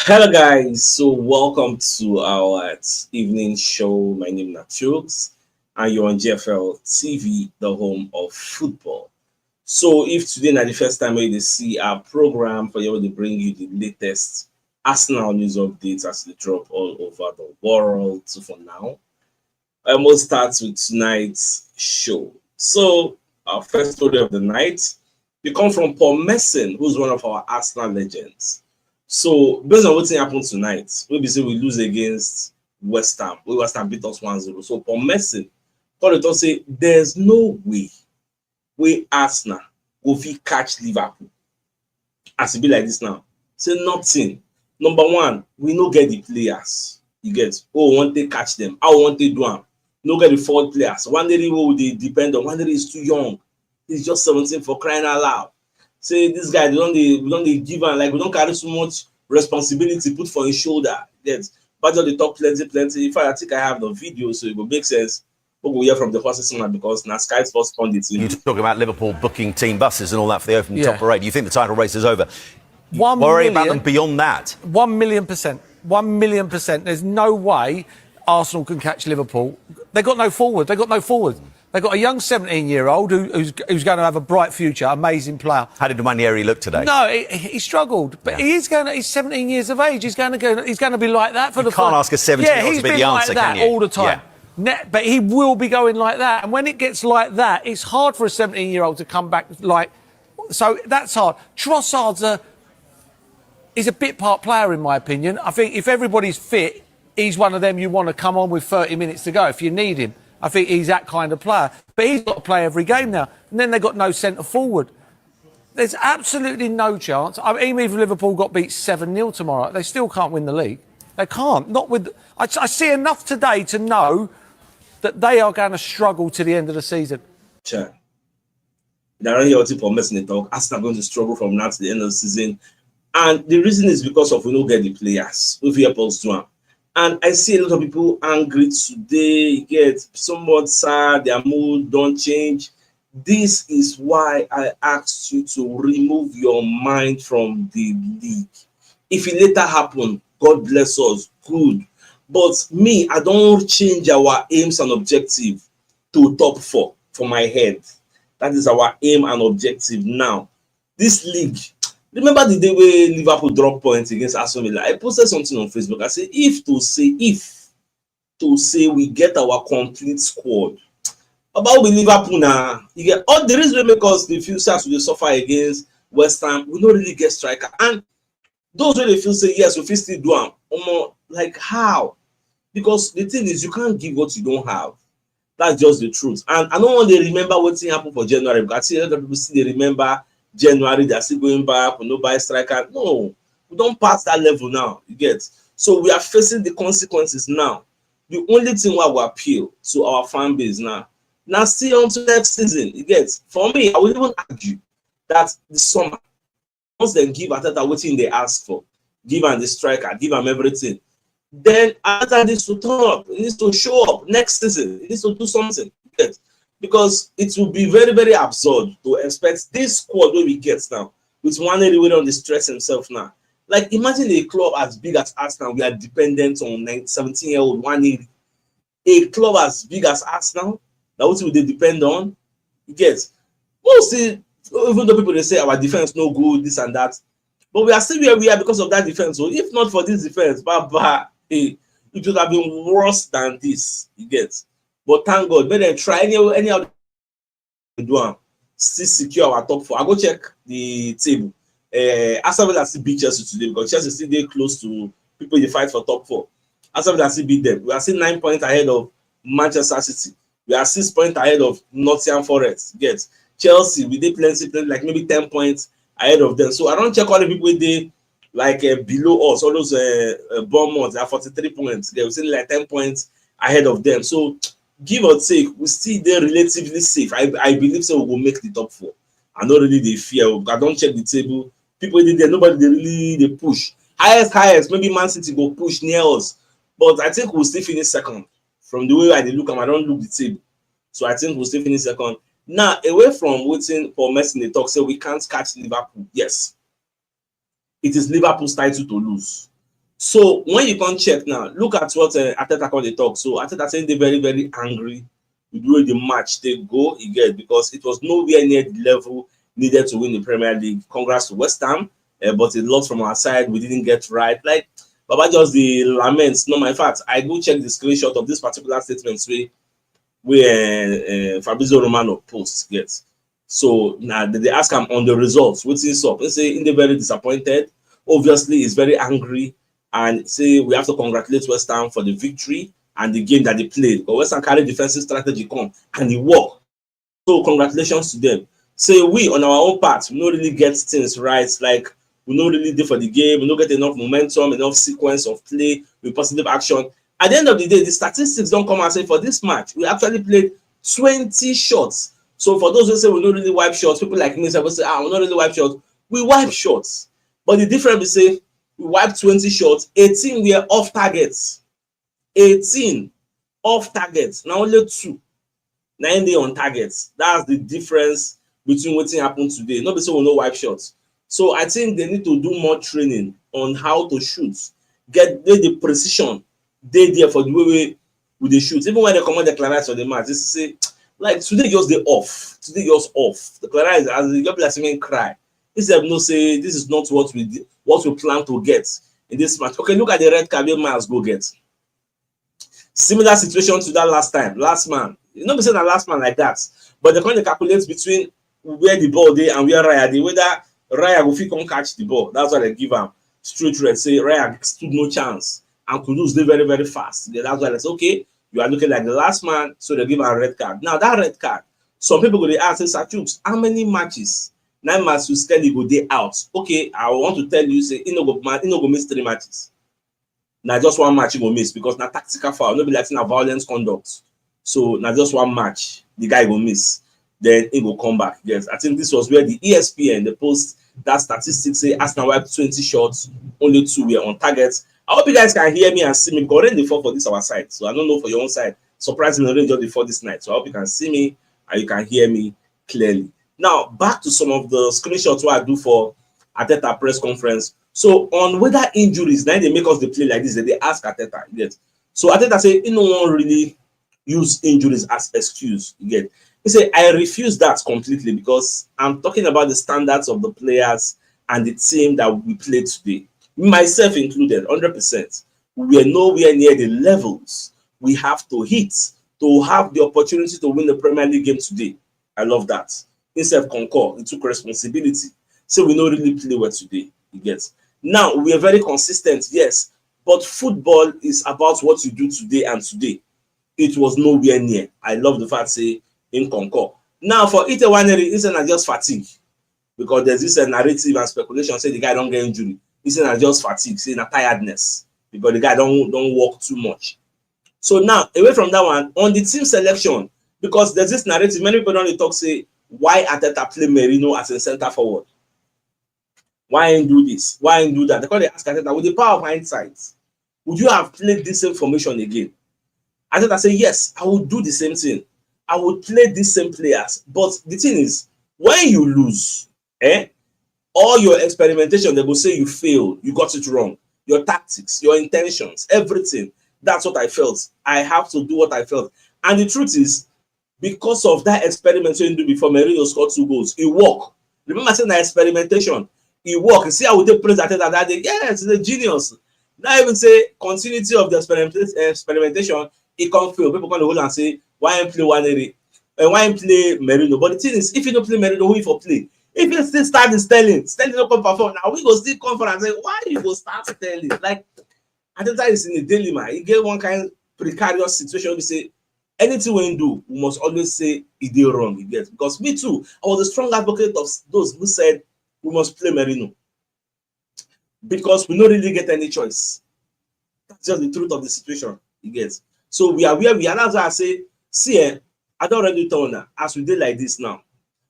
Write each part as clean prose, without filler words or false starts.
Hello guys, so welcome to our evening show. My name is CHUKS and you're on GFL TV, the home of football. So if today is the first time you see our program for you to bring you the latest Arsenal news updates as they drop all over the world. So for now, I must start with tonight's show. So our first story of the night, we come from Paul Merson, who's one of our Arsenal legends. So based on what happened tonight, we say we lose against West Ham. West Ham beat us 1-0. So Paul Merson called it and say there's no way Arsenal go fit catch Liverpool. As it be like this now. Say nothing. Number one, we no get the players. You get want to catch them. I want to do them. No get the forward players. One day they depend on, one day is too young. He's just 17 for crying out loud. Say this guy, we don't give him, like we don't carry so much responsibility put for his shoulder. Yes, but they talk plenty. In fact, I think I have the video, so it will make sense. We'll go hear from the horses now because now Sky's first pundit. You're talking about Liverpool booking team buses and all that for the opening top parade. You think the title race is over? Worry about them beyond that. 1,000,000%. 1,000,000%. There's no way Arsenal can catch Liverpool. They've got no forward. They've got a young 17-year-old who's going to have a bright future, amazing player. How did Manieri look today? No, he struggled, but he's 17 years of age. He's going to be like that for you can't ask a 17-year-old to be the answer, can you? All the time. Yeah. But he will be going like that, and when it gets like that, it's hard for a 17-year-old to come back like. So that's hard. Trossard's he's a bit part player in my opinion. I think if everybody's fit, he's one of them you want to come on with 30 minutes to go if you need him. I think he's that kind of player. But he's got to play every game now. And then they've got no centre forward. There's absolutely no chance. I mean, even if Liverpool got beat 7-0 tomorrow, they still can't win the league. They can't. Not with. I see enough today to know that they are going to struggle to the end of the season. Sure. They're already out for messing it up. Arsenal are going to struggle from now to the end of the season. And the reason is because of we don't get the players. We help us do them. And I see a lot of people angry today, get somewhat sad, their mood don't change. This is why I asked you to remove your mind from the league. If it later happen, God bless us, good. But me, I don't change our aims and objective to top 4 for my head. That is our aim and objective now. This league, remember the day where Liverpool dropped points against Aston Villa? I posted something on Facebook. I said, if to say we get our complete squad, about with Liverpool now, you get all the reason make us the few stars we suffer against West Ham. We don't really get striker, and those where they feel say yes, we still do them. Like how? Because the thing is, you can't give what you don't have. That's just the truth. And I don't want to remember what happened for January because I see a lot of people still remember January, they're still going back, we no buy striker. No, we don't pass that level now. You get. So we are facing the consequences now. The only thing why we appeal to our fan base now see on to next season. You get. For me, I will even argue that the summer, once they give Arteta what they ask for, give him the striker, give him everything. Then Arteta needs to turn up, he needs to show up next season, he needs to do something. You get. Because it will be very, very absurd to expect this squad where we get now, with one everywhere on the stress himself now. Like, imagine a club as big as Arsenal, we are dependent on 17-year-old 180. A club as big as Arsenal, that what will they depend on? You get. Mostly, even though people they say our defense no good, this and that, but we are still where we are because of that defense. So if not for this defense, it would have been worse than this. You get. But thank God, let them try any other do them. Still secure our top 4. I go check the table. Arsenal will still beat Chelsea today because Chelsea still there close to people in the fight for top 4. Arsenal will still beat them. We are still 9 points ahead of Manchester City. We are 6 points ahead of Nottingham Forest. Get Chelsea, we did plenty, like maybe 10 points ahead of them. So I don't check all the people they like below us. All those Bournemouth, they are 43 points. They will still like 10 points ahead of them. So give or take, we still there relatively safe. I believe so we will make the top 4. I don't really they fear. I don't check the table. People in there, nobody they push. Highest, maybe Man City go push near us. But I think we'll still finish second. From the way I look, I don't look the table. So I think we'll still finish second. Now, away from waiting for Merson, they talk, say we can't catch Liverpool. Yes. It is Liverpool's title to lose. So when you can check now, look at what Arteta called the talk. So Arteta saying they're very, very angry with the way the match they go, you get, because it was nowhere near the level needed to win the Premier League. Congrats to West Ham, but a lot from our side we didn't get right. Like Baba just the laments. No, my fact, I go check the screenshot of this particular statement where Fabrizio Romano posts gets. So now they ask him on the results, what's this up? They say they're very disappointed. Obviously, he's very angry and say we have to congratulate West Ham for the victory and the game that they played. But West Ham carried defensive strategy come and it worked. So congratulations to them. Say we on our own part, we don't really get things right. Like we don't really do for the game, we don't get enough momentum, enough sequence of play with positive action. At the end of the day, the statistics don't come and say for this match, we actually played 20 shots. So for those who say we don't really wipe shots, people like me say, we don't really wipe shots. We wipe shots. But the difference is say we wiped 20 shots, 18 were off targets. 18 off targets. Now only 2. 9 day on targets. That's the difference between what happened today. Nobody say we no wipe shots. So I think they need to do more training on how to shoot. Get the precision. They there for the way we they shoot. Even when they come on the clarinet on the match, they say like today just they off. Today just off. The clarinet as the people like cry. Instead no say this is not what we plan to get in this match. Okay, look at the red card Miles go get. Similar situation to that last time. Last man. You know, be saying that last man like that. But they kind of calculate between where the ball they and where Raya they, whether Raya will fit can't catch the ball. That's why they give him straight red. Say Raya stood no chance and Kudus they very, very fast. That's why they say, okay, you are looking like the last man, so they give him a red card. Now that red card, some people go they ask, say, CHUKS, how many matches? 9 matches you Skelly go they out. Okay, I want to tell you, say, you go miss 3 matches. Now just 1 match you go miss because now tactical foul, no be like na violence conduct. So now just 1 match, the guy will miss. Then he will come back. Yes, I think this was where the ESPN, the post that statistics say Arsenal wiped 20 shots, only 2 were on target. I hope you guys can hear me and see me because rain dey fall for this our side. So I don't know for your own side. Surprisingly, rain just before this night. So I hope you can see me and you can hear me clearly. Now back to some of the screenshots what I do for Arteta press conference. So on whether injuries, now they make us play like this, they ask Arteta. You get. So Arteta say no one really use injuries as excuse. You get. He said, I refuse that completely because I'm talking about the standards of the players and the team that we played today. Myself included, 100%. We are nowhere near the levels we have to hit to have the opportunity to win the Premier League game today. I love that. Instead of concur, he took responsibility. So we don't really play well today. You get. Now, we are very consistent, yes, but football is about what you do today and today. It was nowhere near. I love the fact say in concur. Now, for Itewaneri, it's not just fatigue because there's this narrative and speculation say the guy don't get injury. It's not just fatigue, say not tiredness because the guy don't work too much. So now, away from that one, on the team selection, because there's this narrative, many people don't talk say why Arteta play Merino as a center forward. Why ain't do this? Why ain't do that? Because they ask Arteta, with the power of hindsight, would you have played this same formation again? Arteta say, yes, I would do the same thing. I would play these same players. But the thing is, when you lose, all your experimentation, they will say you failed, you got it wrong. Your tactics, your intentions, everything. That's what I felt. I have to do what I felt. And the truth is, because of that experimentation you do before Merino scored 2 goals, it worked. Remember saying that experimentation, it worked. You see how we take praise Arteta that day? Yes, it's a genius. Not even say continuity of the experimentation, it can't fail. People come to hold and say, why ain't play Waneri? And why ain't play Merino? But the thing is, if you don't play Merino, who you for play? If you still start the Sterling don't come perform. Now we go still come for and say, why you go start Sterling? Like, Arteta is in a dilemma. He get one kind of precarious situation. We say, anything we do, we must always say it did wrong. You get, because me too, I was a strong advocate of those who said we must play Merino because we don't really get any choice. That's just the truth of the situation. You get. So we are where we are. That's why I say, see, I don't already tell now as we did like this now.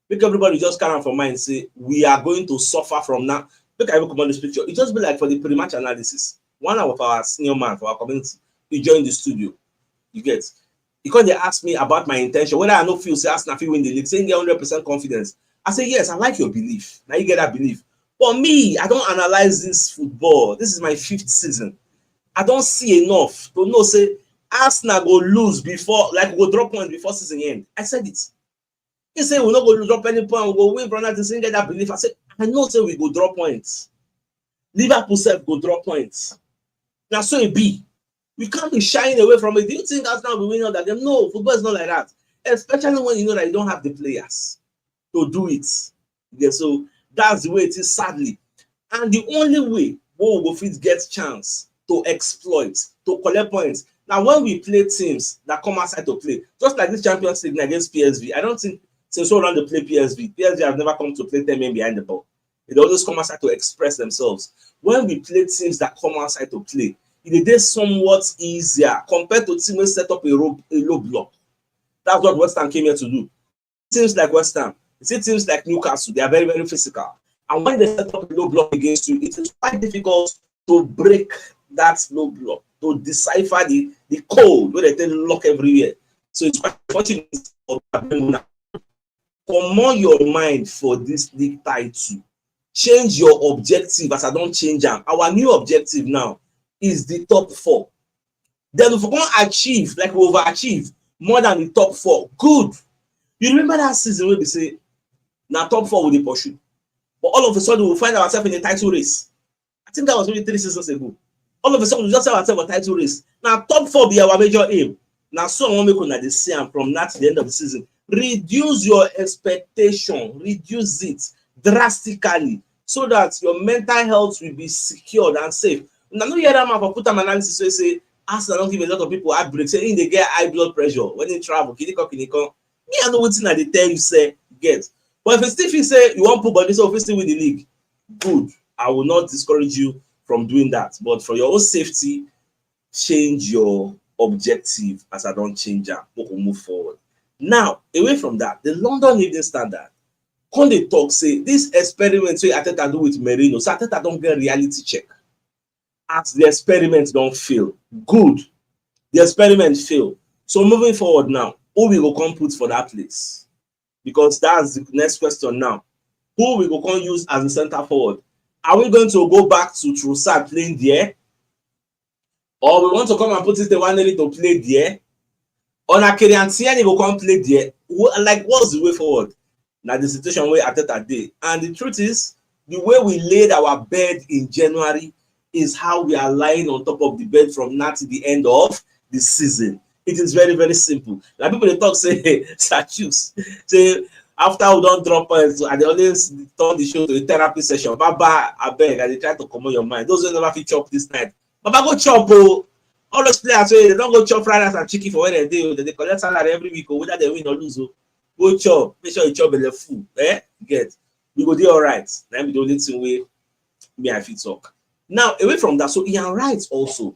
Make everybody just carry on for mind. Say we are going to suffer from now. Look, I will come on this picture. It just be like for the pre-match analysis. One of our senior man for our community, he joined the studio. You get. Because they asked me about my intention, whether I know feel say Arsenal will win the league, saying get 100% confidence. I say yes, I like your belief. Now you get that belief. For me, I don't analyze this football. This is my 5th season. I don't see enough to know say Arsenal go lose before, like go drop points before season end. I said it. He said we're not going to drop any point, we go win, brother. This get that belief. I said, I know say we go drop points. Liverpool self go drop points. Now so it be. We can't be shying away from it. Do you think Arsenal will win all that game? No, football is not like that. Especially when you know that you don't have the players to do it. Yeah, so that's the way it is, sadly. And the only way we will fit get chance to exploit, to collect points. Now, when we play teams that come outside to play, just like this Champions League against PSV, I don't think since so long they play PSV. PSV have never come to play 10 men behind the ball. They always come outside to express themselves. When we play teams that come outside to play, it is somewhat easier compared to teams that set up a low block. That's what West Ham came here to do. Teams like West Ham, you see teams like Newcastle, they are very, very physical. And when they set up a low block against you, it is quite difficult to break that low block, to decipher the code where they lock everywhere. So it's quite fortunate for command your mind for this league title. Change your objective as I don't change them. Our new objective now is the top 4. Then if we're going to achieve, like we overachieve, more than the top 4, good. You remember that season where we say, now top 4 will be pursued. But all of a sudden, we'll find ourselves in a title race. I think that was maybe 3 seasons ago. All of a sudden, we just have ourselves a title race. Now, top 4 be our major aim. Now, so I want to make the same from now to the end of the season. Reduce your expectation. Reduce it drastically so that your mental health will be secured and safe. Now, no hear that man for put an analysis where say, Arsenal don't give a lot of people heartbreak. Say, they get high blood pressure when they travel. Me, I know what thing they tell you, say, get. But if Stephen say you want to put body, so if still win the league, good. I will not discourage you from doing that. But for your own safety, change your objective as I don't change that. We will move forward. Now, away from that, the London Evening Standard, when they talk, say this experiment wey Arteta do with Merino, so Arteta don't get reality check. As the experiment don't fail, good. The experiment fail. So moving forward now, who we go come put for that place? Because that's the next question now. Who we go come use as a center forward? Are we going to go back to Trossard playing there? Or we want to come and put it the one to play there? Or na Kylian Tierney go come play there? Like, what's the way forward? Now the situation where Arteta did. And the truth is, the way we laid our bed in January is how we are lying on top of the bed from now to the end of the season. It is very, very simple. Like people they talk say, CHUKS, say after we don't drop points, and they always turn the show to a therapy session. Baba, I beg, and they try to command your mind. Those who never fit chop this night. Baba go chop, oh. All those players say they don't go chop fried rice and chicken for when they do. They collect salary every week, or whether they win or lose. Oh. Go chop. Make sure you chop the food. Get. We go do all right. Let me do the thing way me I fit talk. Now, away from that, so Ian Wright also.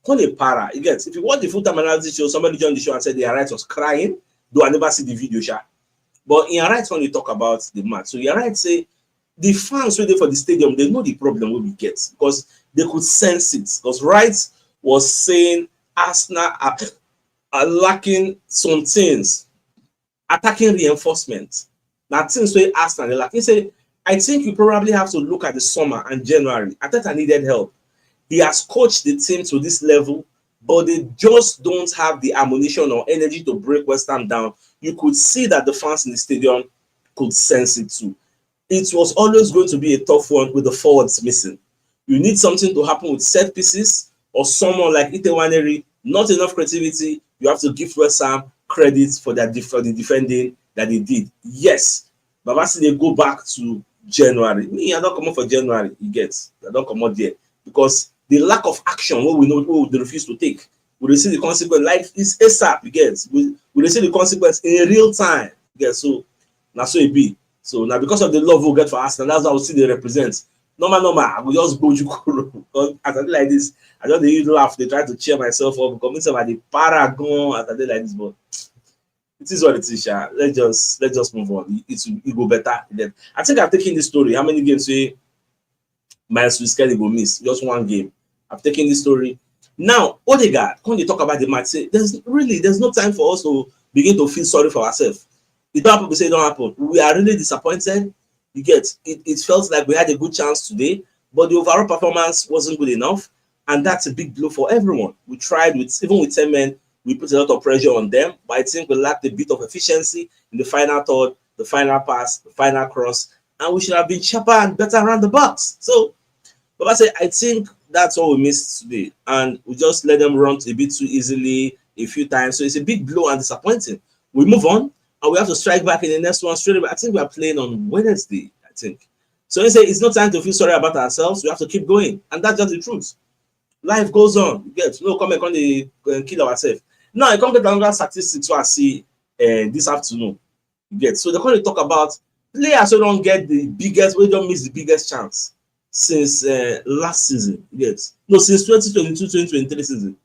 Call a para. You get. If you watch the full-time analysis show, somebody joined the show and said Ian Wright was crying. Though I never see the video, sha. But Ian Wright when you talk about the match. So Ian Wright say the fans waiting for the stadium, they know the problem we get because they could sense it. Because Wright was saying Arsenal are lacking some things. Attacking reinforcement. Now things where Arsenal are lacking. He said, I think you probably have to look at the summer and January. Arteta needed help. He has coached the team to this level, but they just don't have the ammunition or energy to break West Ham down. You could see that the fans in the stadium could sense it too. It was always going to be a tough one with the forwards missing. You need something to happen with set pieces or someone like Itewaneri, not enough creativity. You have to give West Ham credit for the defending that they did. Yes, but once they go back to January, me, I don't come out for January, you get. I don't come out there because the lack of action, what we know, what they refuse to take, we see the consequence. Like it's ASAP, you get. We see the consequence in real time. You get. So now so it be. So now because of the love we get for Arsenal, that's how we see they represent. Normal, I will just go because as I do like this, I don't even laugh. They try to cheer myself up, becoming some of the paragon as I do like this, but it is what it is. Let's just move on. It will go better. Then I think I've taken this story. How many games we Miles Skelly will miss? Just one game. I've taken this story. Now, Odegaard, when they talk about the match, say there's no time for us to begin to feel sorry for ourselves. It don't happen, we say it don't happen. We are really disappointed. You get it felt like we had a good chance today, but the overall performance wasn't good enough. And that's a big blow for everyone. We tried with, even with 10 men, we put a lot of pressure on them, but I think we lacked a bit of efficiency in the final third, the final pass, the final cross, and we should have been sharper and better around the box. So, but I think that's all we missed today, and we just let them run a bit too easily a few times. So it's a big blow and disappointing. We move on, and we have to strike back in the next one straight away. I think we are playing on Wednesday, I think. So you say it's not time to feel sorry about ourselves. We have to keep going, and that's just the truth. Life goes on. You get no comment on the kill ourselves. Now I come get another statistics I see this afternoon. You get so they're going to talk about players who don't get the biggest, we don't miss the biggest chance since last season. You get no, since 2022-2023 season.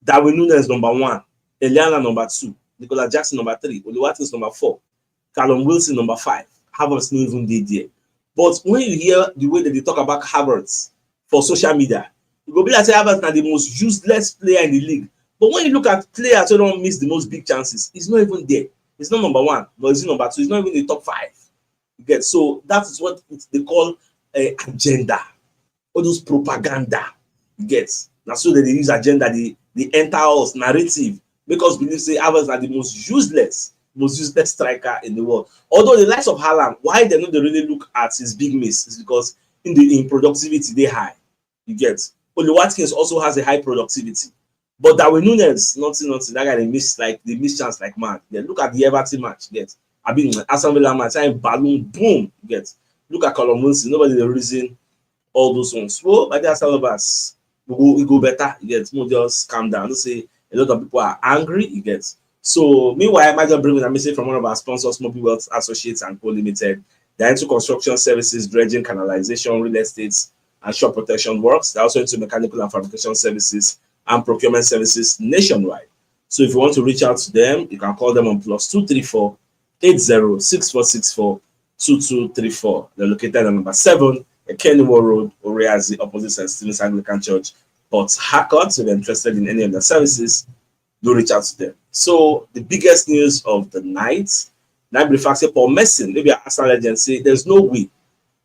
Darwin Núñez number 1, Eliana number 2, Nicola Jackson number 3, Oli Watkins number 4, Callum Wilson number 5. Havertz not even did there. But when you hear the way that they talk about Havertz for social media, you go be like say Havertz is the most useless player in the league. But when you look at players who don't miss the most big chances, he's not even there. He's not number 1, but he's number 2. He's not even in the top 5. You get so that is what they call agenda, all those propaganda. You get now so that they use agenda, they enter us narrative, because believe say Havertz are the most useless striker in the world. Although the likes of Haaland, why they don't really look at his big miss is because in productivity they high. You get Oli Watkins also has a high productivity. But Darwin Núñez, nothing. That guy they miss chance like mad. Yeah, look at the Everton match. Get, I mean, Aston Villa match, balloon, boom. Get, look at Callum Wilson. Nobody the reason all those ones. Well, but that's all of us. We go better. You get, more just calm down. Don't say a lot of people are angry. You get. So meanwhile, I might just bring in a message from one of our sponsors, Mobile Wealth Associates and Co Limited. They're into construction services, dredging, canalization, real estate, and shore protection works. They're also into mechanical and fabrication services and procurement services nationwide. So if you want to reach out to them, you can call them on +234 806464 2234. They're located on number 7, Kennywood Road, Oreazi, opposite St. Stephen's Anglican Church, Port Harcourt. So if you're interested in any of their services, do reach out to them. So the biggest news of the night, now the fact that Paul Merson, maybe Arsenal legend, say there's no way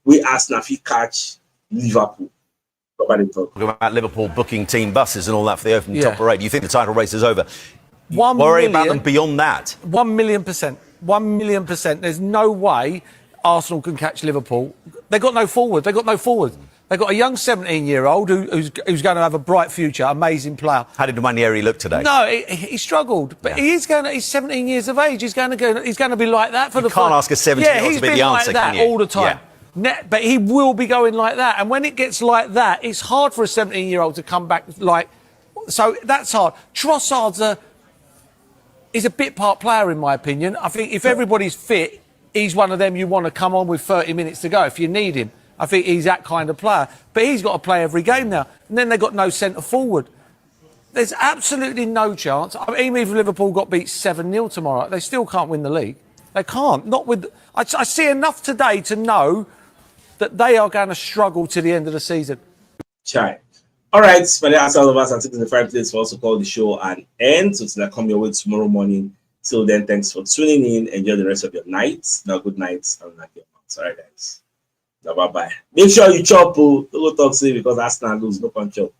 we Arsenal catch Liverpool. Talking about Liverpool booking team buses and all that for the open top parade. Do you think the title race is over? Worry about them beyond that. 1,000,000%. 1,000,000%. There's no way Arsenal can catch Liverpool. They've got no forward. They've got a young 17-year-old who's going to have a bright future, amazing player. How did Ranieri look today? No, he struggled, but he's 17 years of age. He's going to be like that for the. You can't ask a 17-year-old to be the answer, can you? All the time. Yeah. But he will be going like that. And when it gets like that, it's hard for a 17-year-old to come back like... So that's hard. Trossard's is a bit-part player, in my opinion. I think if everybody's fit, he's one of them you want to come on with 30 minutes to go if you need him. I think he's that kind of player. But he's got to play every game now. And then they've got no centre-forward. There's absolutely no chance. I mean, even if Liverpool got beat 7-0 tomorrow, they still can't win the league. They can't. Not with... I see enough today to know that they are going to struggle to the end of the season. Chai. All right, but that's all of us. I think it's the right place for us to call the show and end. So till I come your way tomorrow morning. Till then, thanks for tuning in. Enjoy the rest of your night. Now, good night. All right, guys. Now, bye-bye. Make sure you chop. Don't go talk to me because Arsenal lose. No control.